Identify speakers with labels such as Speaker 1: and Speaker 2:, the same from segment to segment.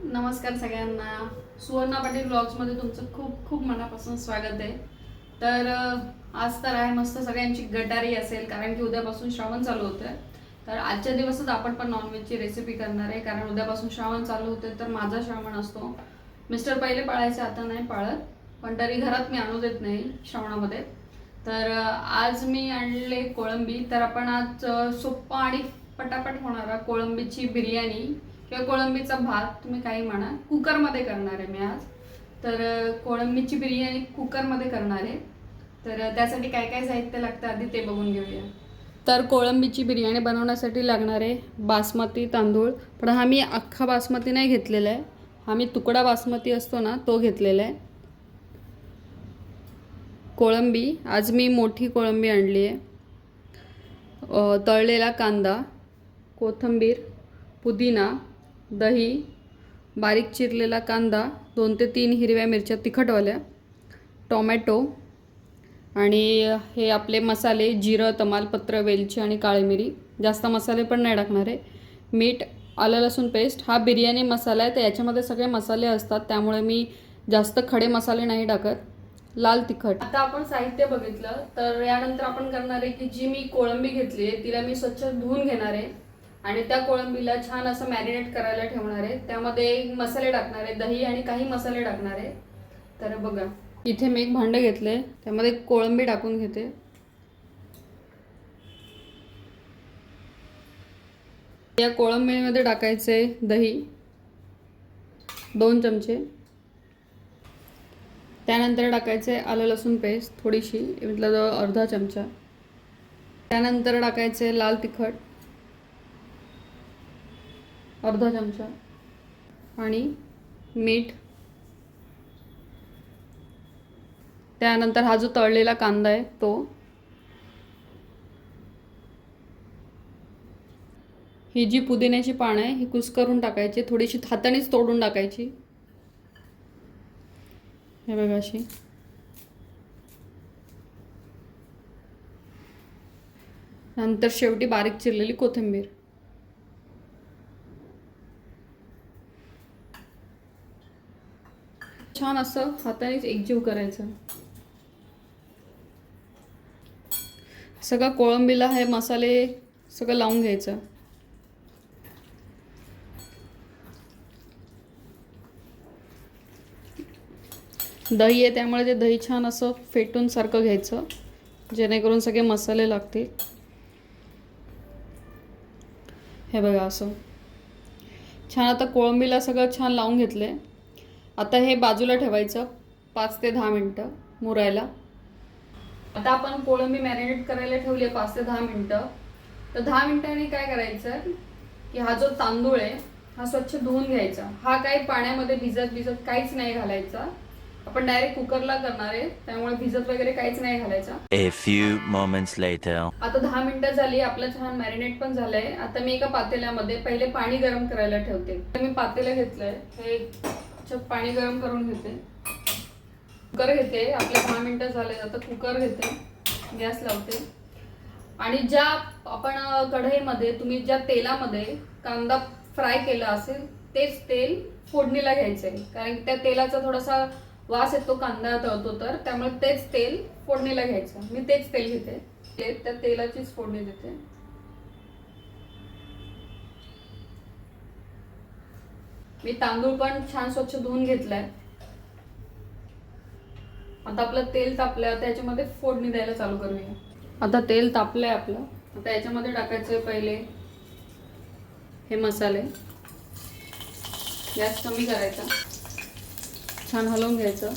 Speaker 1: नमस्कार सगळ्यांना. सुवर्णा पाटील ब्लॉग्समध्ये तुमचं खूप खूप मनापासून स्वागत आहे. तर आज तर आहे मस्त सगळ्यांची गटारी असेल, कारण की उद्यापासून श्रावण चालू होतं. तर आजच्या दिवसात आपण पण नॉनव्हेजची रेसिपी करणार आहे, कारण उद्यापासून श्रावण चालू होते. तर माझा श्रावण असतो. मिस्टर पहिले पाळायचे, आता नाही पाळत, पण तरी घरात मी आणू देत नाही श्रावणामध्ये. तर आज मी आणले कोळंबी. तर आपण आज सोप्पा आणि पटापट होणारा कोळंबीची बिर्याणी किंवा कोळंबीचा भात, तुम्ही काही म्हणा, कुकरमध्ये करणार आहे मी आज. तर कोळंबीची बिर्याणी कुकरमध्ये करणार आहे. तर त्यासाठी काय काय साहित्य लागतं आधी ते बघून घेऊया. तर कोळंबीची बिर्याणी बनवण्यासाठी लागणारे बासमती तांदूळ, पण हा मी अख्खा बासमती नाही घेतलेला आहे, हा मी तुकडा बासमती असतो ना तो घेतलेला आहे. कोळंबी आज मी मोठी कोळंबी आणली आहे. तळलेला कांदा, कोथिंबीर, पुदिना, दही, बारीक चिरलेला कांदा, 2 ते 3 हिरव्या मिरच्या तिखटवाल्या, टोमॅटो आणि हे आपले मसाले जिरं, तमालपत्र, वेलची आणि काळी मिरी. जास्त मसाले पण नाही टाकणार आहे. मीठ, आलं लसूण पेस्ट. हा बिर्याणी मसाला आहे, तर याच्यामध्ये सगळे मसाले असतात, त्यामुळे मी जास्त खडे मसाले नाही टाकत. लाल तिखट. आता आपण साहित्य बघितलं, तर यानंतर आपण करणार आहे की जी मी कोळंबी घेतली आहे तिला मी स्वच्छ धुवून घेणार आहे आणि त्या कोळंबीला छान असं मॅरिनेट करायला ठेवणार आहे. त्यामध्ये मसाले टाकणार आहे, दही आणि काही मसाले टाकणार आहे. तर बघा, इथे मी एक भांडं घेतलंय, त्यामध्ये कोळंबी टाकून घेते. या कोळंबीमध्ये टाकायचे दही 2 चमचे. त्यानंतर टाकायचे आलं लसूण पेस्ट थोडीशी, मतलब अर्धा चमचा. त्यानंतर टाकायचे लाल तिखट अर्धा चमचा आणि मीठ. त्यानंतर हा जो तळलेला कांदा आहे तो. ही जी पुदिन्याची पानं आहे ही कुस्करून टाकायची, थोडीशी हातानेच तोडून टाकायची. हे बघा अशी. नंतर शेवटी बारीक चिरलेली कोथिंबीर. छान असं हातानेच एकजीव करायचं. सगळं कोळंबीला हे मसाले सगळं लावून घ्यायचं. दही आहे त्यामुळे ते दही छान असं फेटून सारखं घ्यायचं, जेणेकरून सगळे मसाले लागतील. हे बघा असं छान. आता कोळंबीला सगळं छान लावून घेतले. आता हे बाजूला ठेवायचं 5 ते 10 मिनटं मुरायला. आता आपण कोळंबी मॅरिनेट करायला ठेवली 5 ते 10 मिनटं. तर 10 मिनिटांनी काय करायचं की हा जो तांदूळ आहे हा स्वच्छ धुवून घ्यायचा. हा काही पाण्यामध्ये भिजत काहीच नाही घालायचा. आपण डायरेक्ट कुकरला करणार आहे, त्यामुळे भिजत वगैरे काहीच नाही घालायचा.
Speaker 2: A few moments later.
Speaker 1: आता 10 मिनिटं झाली, आपलं छान मॅरिनेट पण झालंय. आता मी एका पातेल्यामध्ये पहिले पाणी गरम करायला ठेवते. मी पातेलं घेतलंय, हे पाणी गरम करून घेते. कुकर घेते. आपले 10 मिनिटं झाले, आता कुकर घेते, गॅस लावते आणि ज्या आपण कढईमध्ये तुम्ही ज्या तेलामध्ये कांदा फ्राय केला असेल तेच तेल फोडणीला घ्यायचंय, कारण त्या तेलाचा थोडासा वास येतो कांदा तळतो तर, त्यामुळे तेच तेल फोडणीला घ्यायचं. मी तेच तेल घेते, त्या तेलाचीच फोडणी देते. मी तांदूळ पण छान स्वच्छ धुवून घेतलाय. आता आपलं तेल तापलंय, त्याच्यामध्ये फोडणी द्यायला चालू करूया. आता तेल तापलंय आपलं. आता याच्यामध्ये टाकायचे पहिले हे मसाले. गॅस कमी करायचा, छान हलवून घ्यायचं.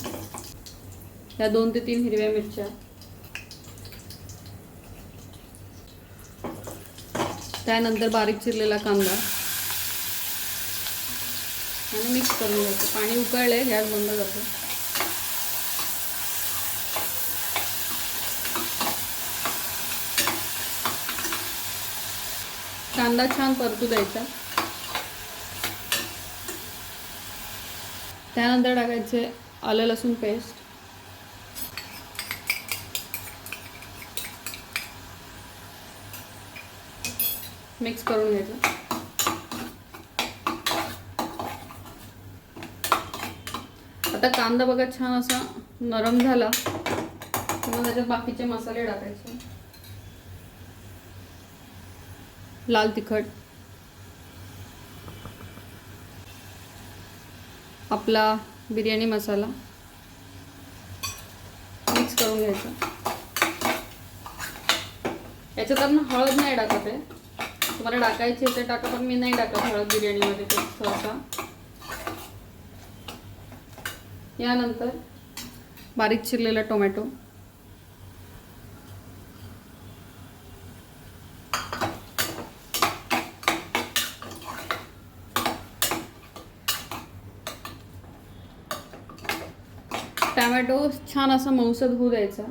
Speaker 1: या 2 ते 3 हिरव्या मिरच्या, त्यानंतर बारीक चिरलेला कांदा आणि मिक्स करून घ्यायचं. पाणी उकळले, गॅस बंद करतो. कांदा छान परतू द्यायचा. त्यानंतर टाकायचे आलं लसूण पेस्ट, मिक्स करून घ्यायचं. आता कांदा बघा छान असा नरम झाला की मग त्याच्यात बाकीचे मसाले टाकायचे. लाल तिखट, आपला बिर्याणी मसाला मिक्स करून घ्यायचा. याच्यात आपण हळद नाही टाकत आहे, तुम्हाला टाकायची ते टाका, पण मी नाही टाकत हळद बिर्याणीमध्ये सहसा. यानंतर बारीक चिरलेला टोमॅटो, टोमॅटो छान असा मऊसर होऊ द्यायचा.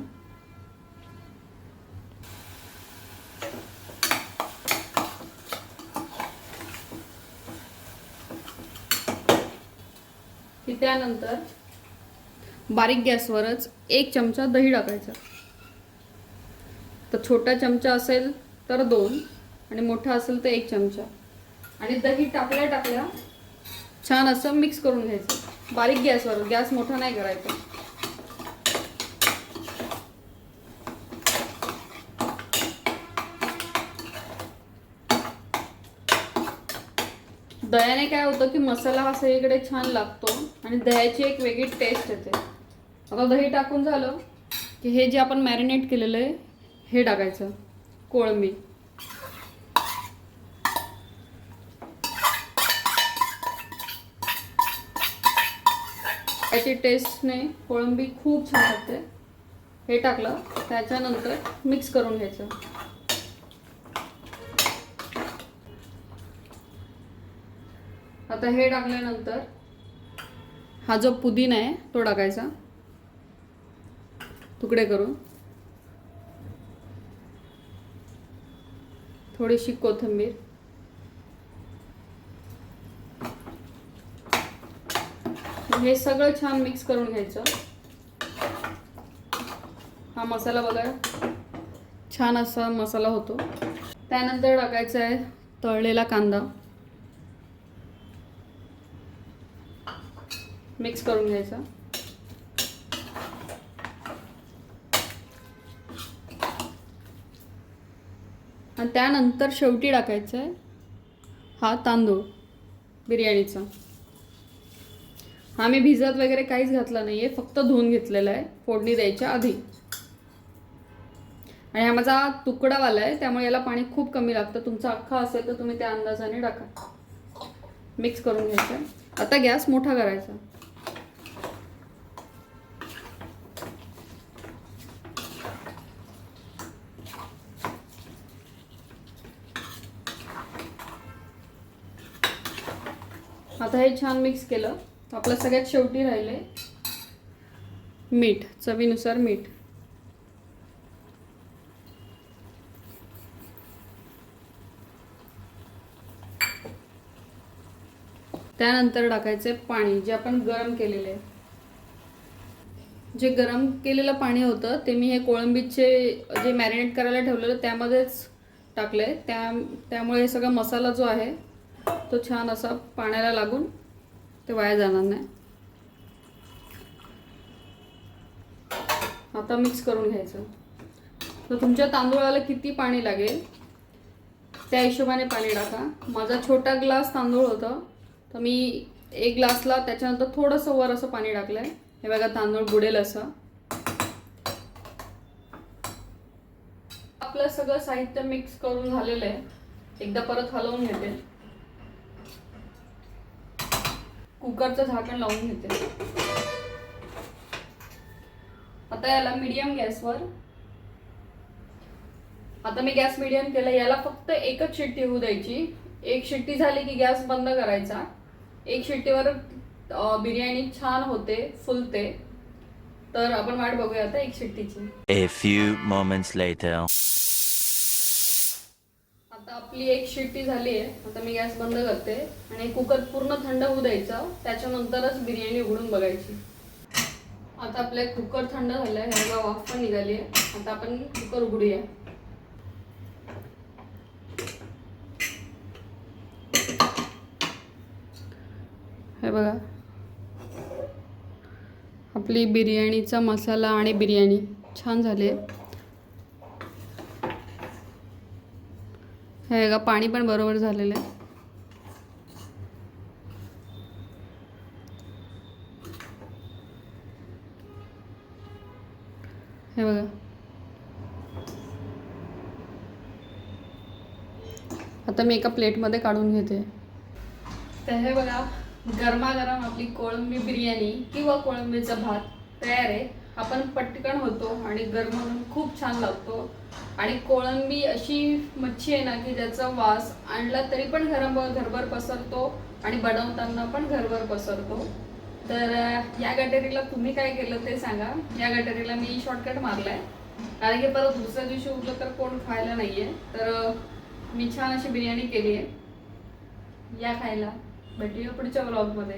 Speaker 1: की त्यानंतर बारीक गॅसवरच 1 चमचा दही टाकायचा. तर छोटा चमचा असेल तर 2 आणि मोठा असेल तर 1 चमचा. आणि दही टाकल्या छान असं मिक्स करून घ्यायचं बारीक गॅसवर. गॅस मोठा नाही करायचा. दह्याने काय होतं की मसाला हा सगळीकडे छान लागतो आणि दह्याची एक वेगळी टेस्ट येते. आता दही टाकून झालं की हे जे आपण मॅरिनेट केलेलं आहे हे टाकायचं, कोळंबी. याची टेस्टने कोळंबी खूप छान लागते. हे टाकलं त्याच्यानंतर मिक्स करून घ्यायचं. आता हे टाकल्यानंतर हा जो पुदिना आहे तो टाकायचा तुकडे करून. थोडीशी कोथिंबीर, हे सगळं छान मिक्स करून घ्यायचं. हा मसाला बघा छान असा मसाला होतो. त्यानंतर टाकायचा आहे तळलेला कांदा, मिक्स करून घ्यायचा. आणि त्यानंतर शेवटी टाकायचा आहे हा तांदूळ बिर्याणीचा. हा मी भिजत वगैरे काहीच घातला नाही आहे, फक्त धुवून घेतलेला आहे फोडणी द्यायच्या आधी. आणि हा माझा तुकडावाला आहे त्यामुळे याला पाणी खूप कमी लागतं. तुमचा अख्खा असेल तर तुम्ही त्या अंदाजाने टाका. मिक्स करून घ्यायचं. आता गॅस मोठा करायचा. आता हे छान मिक्स केलं. आपलं सगळ्यात शेवटी राहिले मीठ, चवीनुसार मीठ. त्यानंतर टाकायचे पाणी जे आपण गरम केलेले आहे. जे गरम केलेलं पाणी होतं ते मी हे कोळंबीचे जे मॅरिनेट करायला ठेवलेलं त्यामध्येच टाकलंय. त्यामुळे हे सगळा मसाला जो आहे तो छान असा पाण्याला लागून ते वाया जाणार नाही. आता मिक्स करून घ्यायचं. तर तुमच्या तांदूळाला किती पाणी लागेल त्या हिशोबाने पाणी टाका. माझा छोटा ग्लास तांदूळ होता तर मी 1 ग्लासला त्याच्यानंतर थोडंसं वर असं पाणी टाकलंय. हे बघा तांदूळ बुडेल असं. आपलं सगळं साहित्य मिक्स करून झालेलं आहे. एकदा परत हलवून घेते. कुकरचं झाकण लावून घेते. आता याला मीडियम गॅसवर, आता मी गॅस मीडियम केला. याला फक्त एकच शिट्टी होऊ द्यायची. 1 शिट्टी झाली की गॅस बंद करायचा. 1 शिट्टीवर बिर्याणी छान होते, फुलते. तर आपण वाट बघूया आता 1 शिट्टीची.
Speaker 2: A few moments later.
Speaker 1: आता आपली 1 शिट्टी झाली आहे. आता मी गॅस बंद करते आणि कुकर पूर्ण थंड होऊ द्यायचं. त्याच्यानंतरच बिर्याणी उघडून बघायची. आता आपले कुकर थंड झालंय. ह्याला वाफ पण निघाली आहे. आता आपण कुकर उघडूया. हे बघा आपली बिर्याणीचा मसाला आणि बिर्याणी छान झाली आहे. हे बघा पाणी पण बरोबर झालेलं आहे. हे बघा आता मी एका प्लेटमध्ये काढून घेते. तर हे बघा गरमागरम आपली कोळंबी बिर्याणी किंवा कोळंबीचा भात तयार आहे. आपण पटकन होतो आणि गरम खूप छान लागतो. आणि कोळंबी अशी मच्छी आहे ना की ज्याचा वास आणला तरी पण घरभर पसरतो आणि बनवताना पण घरभर पसरतो. तर या गटारीला तुम्ही काय केलं ते सांगा. या गटारीला मी शॉर्टकट मारलाय कारण की परत दुसऱ्या दिवशी उरलं तर कोण खायला नाहीये. तर मी छान अशी बिर्याणी केली आहे. या खायला. भेटूया पुढच्या व्लॉगमध्ये.